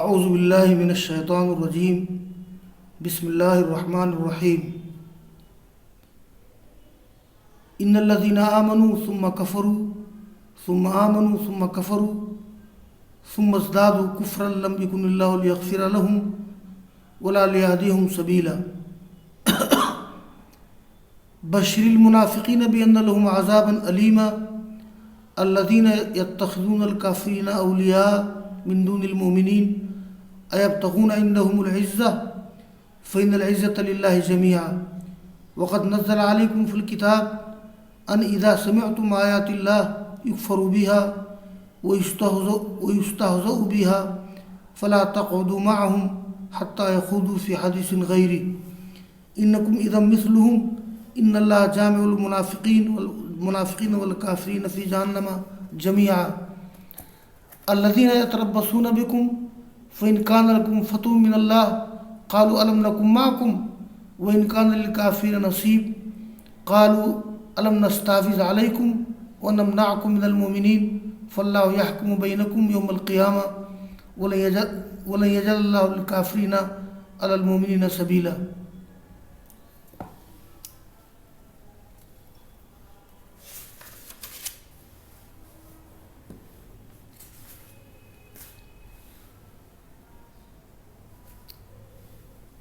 اعوذ باللہ من الشیطان الرجیم بسم اللہ الرحمن الرحیم ان الذین آمنوا ثم کفروا ثم آمنوا ثم کفروا ثم ازدادوا کفرا لم یکن اللہ لیغفر لهم ولا لیہدیہم سبیلا بشر المنافقین بأن لهم عذابا علیما الذین یتخذون الکافرین اولیاء من دون المؤمنین ایبتغون عندهم العزة فإن العزة لله جميعا وقد نزل عليكم في الكتاب أن إذا سمعتم آيات الله يكفر بها ويستهزأ بها فلا تقعدوا معهم حتى يخوضوا في حديث غيره إنكم إذا مثلهم إن الله جامع المنافقين والكافرين في جهنم جميعا الذين يتربصون بكم فإن كان لكم فتح من الله قالوا ألم نكن معكم وإن كان للكافرين نصيب قالوا ألم نستحوذ عليكم ونمنعكم من المؤمنين فالله يحكم بينكم يوم القيامة ولن يجعل الله للكافرين على المؤمنين سبيلا.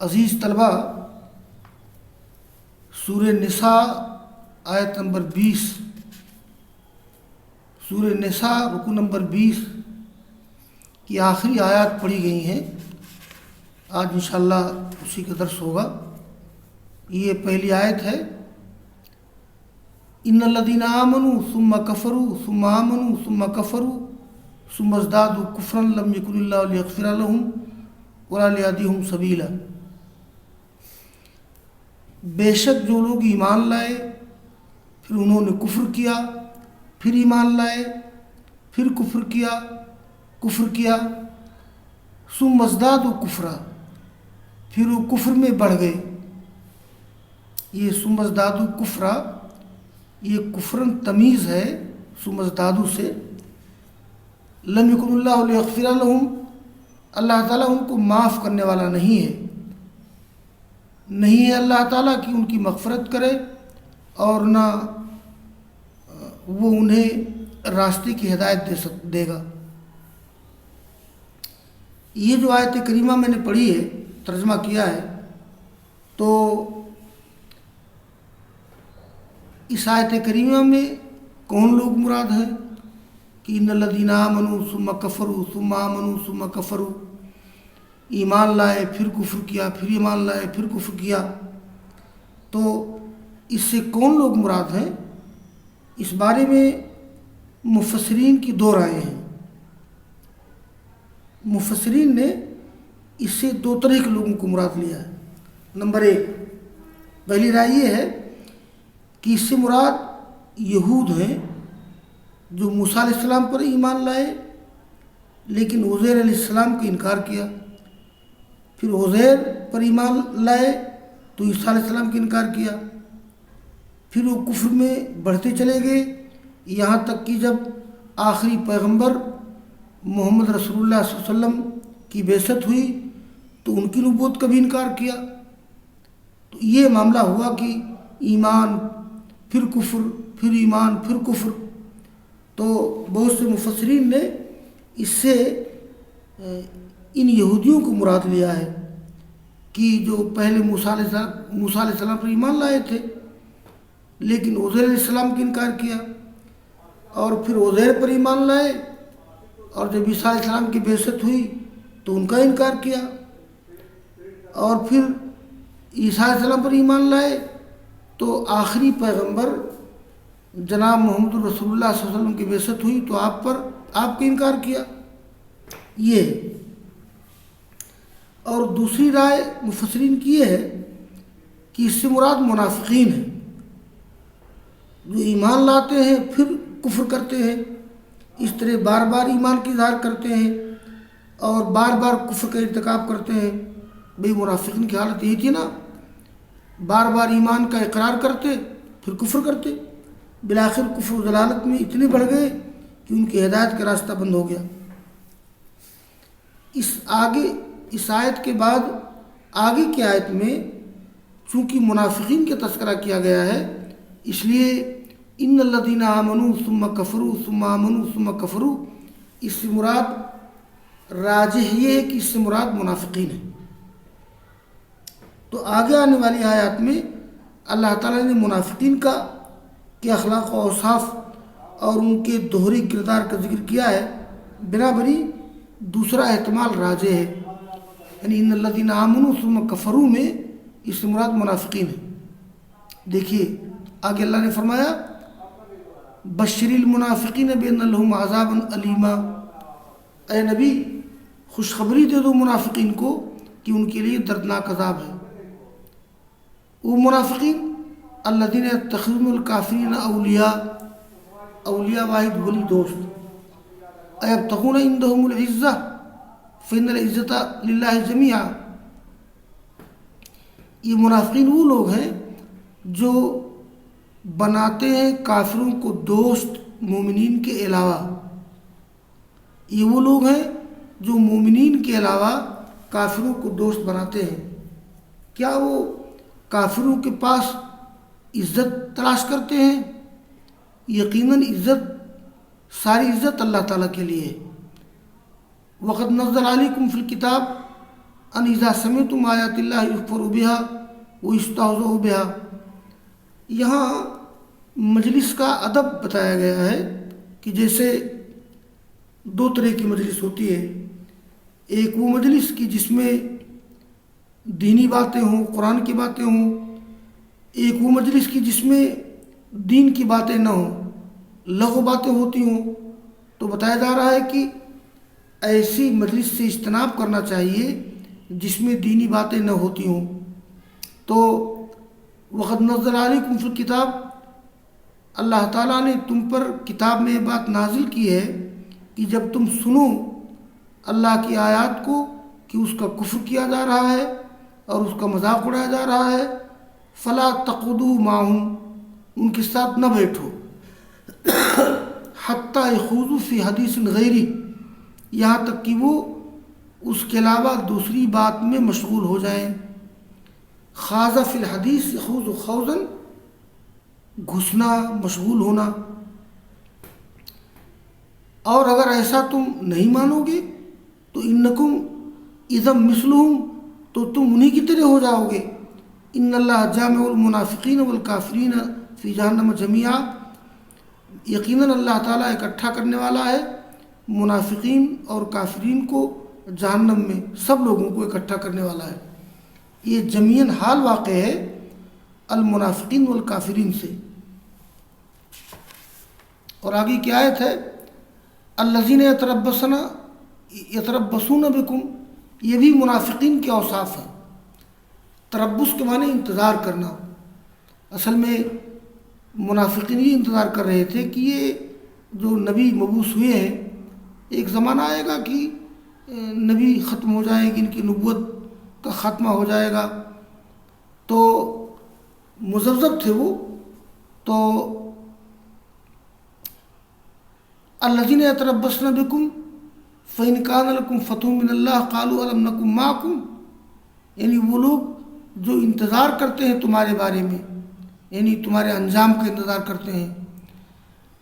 عزیز طلبہ، سورہ نساء آیت نمبر 20، سورہ نساء رکو نمبر 20 کی آخری آیات پڑھی گئی ہیں. آج انشاءاللہ اسی کا درس ہوگا. یہ پہلی آیت ہے، ان الذین آمنوا ثم کفروا ثم آمنوا ثم کفروا ثم ازدادوا کفرا لم یکن اللہ لیغفر لهم ولا لیہدیہم سبیلا. بے شک جو لوگ ایمان لائے پھر انہوں نے کفر کیا، پھر ایمان لائے، پھر کفر کیا ثم ازدادوا کفرا، پھر وہ کفر میں بڑھ گئے. یہ ثم ازدادوا کفرا یہ کفرن تمیز ہے ثم ازدادوا سے. لم یکن اللہ لیغفر لهم، اللہ تعالیٰ ان کو معاف کرنے والا نہیں ہے اللہ تعالیٰ کی ان کی مغفرت کرے اور نہ وہ انہیں راستے کی ہدایت دے گا. یہ جو آیت کریمہ میں نے پڑھی ہے، ترجمہ کیا ہے، تو اس آیت کریمہ میں کون لوگ مراد ہیں کہ ان الذین آمنوا ثم کفروا ثم آمنوا ثم کفروا، ایمان لائے پھر کفر کیا، پھر ایمان لائے پھر کفر کیا. تو اس سے کون لوگ مراد ہیں؟ اس بارے میں مفسرین کی دو رائے ہیں. مفسرین نے اس سے دو طرح کے لوگوں کو مراد لیا ہے. نمبر 1، پہلی رائے یہ ہے کہ اس سے مراد یہود ہیں جو موسیٰ علیہ السلام پر ایمان لائے لیکن عزیر علیہ السلام کا انکار کیا، پھر عزیر پر ایمان لائے تو عیسیٰ علیہ السلام کا انکار کیا، پھر وہ کفر میں بڑھتے چلے گئے یہاں تک کہ جب آخری پیغمبر محمد رسول اللہ صلی اللہ علیہ وسلم کی بعثت ہوئی تو ان کی نبوت کا بھی انکار کیا. تو یہ معاملہ ہوا کہ ایمان پھر کفر، پھر ایمان پھر کفر. تو بہت سے مفسرین نے اس سے ان یہودیوں کو مراد لیا ہے کہ جو پہلے موسیٰ علیہ السلام پر ایمان لائے تھے لیکن عزیر علیہ السلام کا انکار کیا، اور پھر عزیر پر ایمان لائے اور جب عیسیٰ علیہ السلام کی بعثت ہوئی تو ان کا انکار کیا، اور پھر عیسیٰ علیہ السلام پر ایمان لائے تو آخری پیغمبر جناب محمد رسول اللہ صلی اللہ علیہ وسلم کی بعثت ہوئی تو آپ کا انکار کیا. یہ اور دوسری رائے مفسرین کی یہ ہے کہ اس سے مراد منافقین ہیں جو ایمان لاتے ہیں پھر کفر کرتے ہیں، اس طرح بار بار ایمان کی اظہار کرتے ہیں اور بار بار کفر کا ارتکاب کرتے ہیں. بھئی منافقین کی حالت یہی تھی نا، بار بار ایمان کا اقرار کرتے پھر کفر کرتے، بالآخر کفر و ضلالت میں اتنے بڑھ گئے کہ ان کی ہدایت کا راستہ بند ہو گیا. اس آیت کے بعد آگے کی آیت میں چونکہ منافقین کا تذکرہ کیا گیا ہے، اس لیے ان الذین آمنوا ثم کفروا ثم آمنوا ثم کفروا، اس سے مراد راجح یہ ہے کہ اس سے مراد منافقین ہیں۔ تو آگے آنے والی آیات میں اللہ تعالیٰ نے منافقین کے اخلاق و اوصاف اور ان کے دوہرے کردار کا ذکر کیا ہے، برابری دوسرا احتمال راجح ہے، یعنی ان الذین آمنوا ثم کفروا میں اس سے مراد منافقین ہیں۔ دیکھیے آگے اللہ نے فرمایا بشر المنافقین بان لهم عذابا الیما، اے نبی خوشخبری دے دو منافقین کو کہ ان کے لیے دردناک عذاب ہے۔ وہ منافقین الذین یتخذون الکافرین اولیاء، اولیاء واحد ولی دوست، ایبتغون عندهم العزہ فإن العزۃ للہ جمیعا، یہ منافقین وہ لوگ ہیں جو بناتے ہیں کافروں کو دوست مومنین کے علاوہ، یہ وہ لوگ ہیں جو مومنین کے علاوہ کافروں کو دوست بناتے ہیں۔ کیا وہ کافروں کے پاس عزت تلاش کرتے ہیں؟ یقیناً ساری عزت اللہ تعالیٰ کے لیے ہے۔ وقد نزل علیکم فی الکتاب ان اذا سمعتم آیات اللہ یکفر بها ویستہزأ بها، یہاں مجلس کا ادب بتایا گیا ہے کہ جیسے دو طرح کی مجلس ہوتی ہے، ایک وہ مجلس کی جس میں دینی باتیں ہوں، قرآن کی باتیں ہوں، ایک وہ مجلس کی جس میں دین کی باتیں نہ ہوں، لغو باتیں ہوتی ہوں۔ تو بتایا جا رہا ہے کہ ایسی مجلس سے اجتناب کرنا چاہیے جس میں دینی باتیں نہ ہوتی ہوں۔ تو وقد نزل علیکم فی الکتاب، اللہ تعالیٰ نے تم پر کتاب میں یہ بات نازل کی ہے کہ جب تم سنو اللہ کی آیات کو کہ اس کا کفر کیا جا رہا ہے اور اس کا مذاق اڑایا جا رہا ہے، فلا تقعدوا معهم، ان کے ساتھ نہ بیٹھو، حتی یخوضوا فی حدیث غیری، یہاں تک کہ وہ اس کے علاوہ دوسری بات میں مشغول ہو جائیں۔ خاض فی الحدیث یخوض خوضا، گھسنا، مشغول ہونا۔ اور اگر ایسا تم نہیں مانو گے تو انکم اذا مثلہم، تو تم انہی کی طرح ہو جاؤ گے۔ ان اللہ جامع المنافقین والکافرین فی جہنم جمیعا، یقیناً اللہ تعالیٰ اکٹھا کرنے والا ہے منافقین اور کافرین کو جہنم میں، سب لوگوں کو اکٹھا کرنے والا ہے۔ یہ جمیعاً حال واقع ہے المنافقین والکافرین سے۔ اور آگے کی آیت ہے الذین یتربصون بکم، یہ بھی منافقین کے اوصاف ہیں۔ تربص کے معنی انتظار کرنا، اصل میں منافقین یہ انتظار کر رہے تھے کہ یہ جو نبی مبعوث ہوئے ہیں، ایک زمانہ آئے گا کہ نبی ختم ہو جائے گی، ان کی نبوت کا خاتمہ ہو جائے گا، تو مذبذب تھے وہ۔ تو الذین یتربصن بکم فإن کان لکم فتح من اللہ قالوا الم نکن معکم، یعنی وہ لوگ جو انتظار کرتے ہیں تمہارے بارے میں، یعنی تمہارے انجام کا انتظار کرتے ہیں۔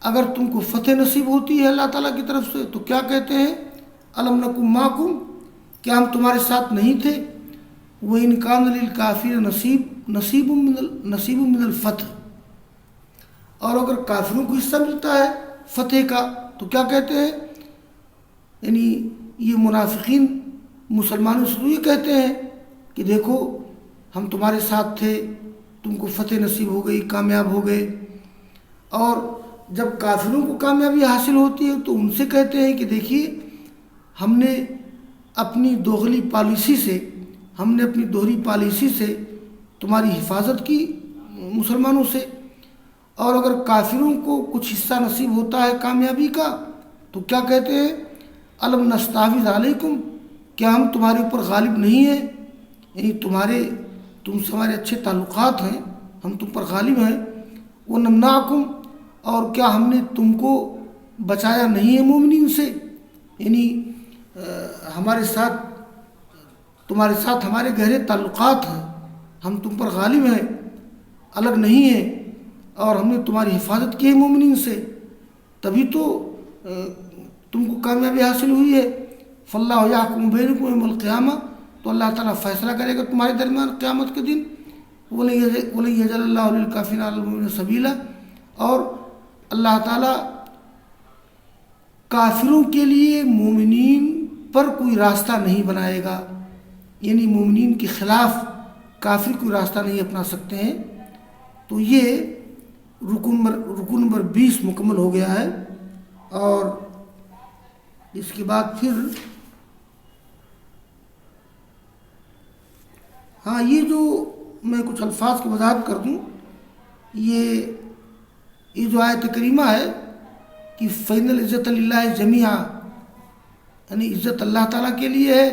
اگر تم کو فتح نصیب ہوتی ہے اللہ تعالیٰ کی طرف سے تو کیا کہتے ہیں؟ الم نکن معکم، کیا ہم تمہارے ساتھ نہیں تھے؟ وَإِنْ كَانَ لِلْكَافِرِينَ نصیب من الفتح، اور اگر کافروں کو حصہ ملتا ہے فتح کا تو کیا کہتے ہیں؟ یعنی یہ منافقین مسلمانوں سے یہ کہتے ہیں کہ دیکھو ہم تمہارے ساتھ تھے، تم کو فتح نصیب ہو گئی، کامیاب ہو گئے۔ اور جب کافروں کو کامیابی حاصل ہوتی ہے تو ان سے کہتے ہیں کہ دیکھیے ہم نے اپنی دوغلی پالیسی سے، ہم نے اپنی دوہری پالیسی سے تمہاری حفاظت کی مسلمانوں سے۔ اور اگر کافروں کو کچھ حصہ نصیب ہوتا ہے کامیابی کا تو کیا کہتے ہیں؟ الم نستحوذ علیکم، کیا ہم تمہارے اوپر غالب نہیں ہیں؟ یعنی تم سے ہمارے اچھے تعلقات ہیں، ہم تم پر غالب ہیں۔ ونمنعکم، اور کیا ہم نے تم کو بچایا نہیں ہے مومنین سے؟ یعنی ہمارے ساتھ تمہارے ساتھ ہمارے گہرے تعلقات ہیں، ہم تم پر غالب ہیں، الگ نہیں ہیں، اور ہم نے تمہاری حفاظت کی ہے مومنین سے، تبھی تو تم کو کامیابی حاصل ہوئی ہے۔ فاللہ یحکم بینکم یوم القیامہ، تو اللہ تعالیٰ فیصلہ کرے گا تمہارے درمیان قیامت کے دن۔ وَلَن يَجْعَلَ اللَّهُ لِلْكَافِرِينَ عَلَى الْمُؤْمِنِينَ سَبِيلًا، اور اللہ تعالیٰ کافروں کے لیے مومنین پر کوئی راستہ نہیں بنائے گا، یعنی مومنین کے خلاف کافر کوئی راستہ نہیں اپنا سکتے ہیں۔ تو یہ رکن نمبر 20 مکمل ہو گیا ہے، اور اس کے بعد پھر ہاں یہ جو میں کچھ الفاظ کی وضاحت کر دوں، یہ جو آیت کریمہ ہے کہ فَإِنَّ الْعِزَّةَ لِلَّهِ جَمِيعًا، یعنی عزت اللہ تعالیٰ کے لیے ہے،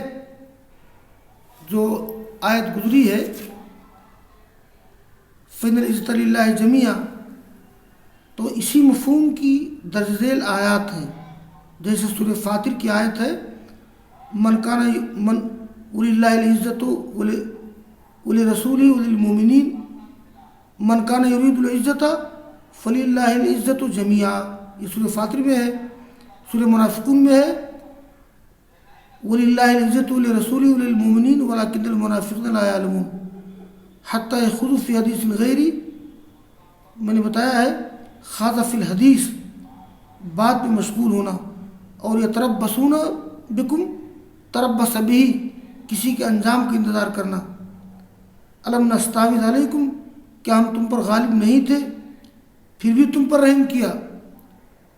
جو آیت گزری ہے فَإِنَّ الْعِزَّةَ لِلَّهِ جَمِيعًا، تو اسی مفہوم کی درج ذیل آیات ہیں، جیسے سورہ فاطر کی آیت ہے وَلِلَّهِ الْعِزَّةُ وَلِرَسُولِهِ وَلِلْمُؤْمِنِينَ مَنْ كَانَ يُرِيدُ الْعِزَّةَ فَلِلَّهِ الْعِزَّةُ جَمِيعًا، یہ سورہ فاطر میں ہے۔ سورہ منافقون میں ہے وَلِلَّهِ الْعِزَّةُ وَلِرَسُولِهِ وَلِلْمُؤْمِنِينَ وَلَكِنَّ الْمُنَافِقِينَ لَا يَعْلَمُونَ حَتَّى يَخُوضُوا فِي حَدِيثٍ غَيْرِهِ، میں نے بتایا ہے خاض فی الحدیث، بات میں مشغول ہونا، اور یتربصون بکم، تربص بہ، کسی کے انجام کا انتظار کرنا۔ الم نستحوذ علیکم، کیا ہم تم پر غالب نہیں تھے پھر بھی تم پر رحم کیا؟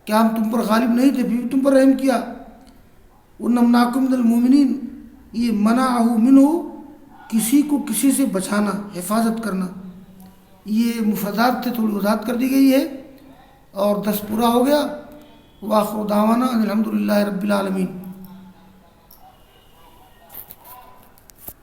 کیا ہم تم پر غالب نہیں تھے پھر بھی تم پر رحم کیا؟ وَنَمْنَعْكُمْ مِنَ الْمُؤْمِنِينَ، یہ منعہ منہ، کسی کو کسی سے بچانا، حفاظت کرنا۔ یہ مفردات تھے، تھوڑی وضاحت کر دی گئی ہے، اور 10 پورا ہو گیا۔ وآخر دعوانا ان الحمد للہ رب العالمین۔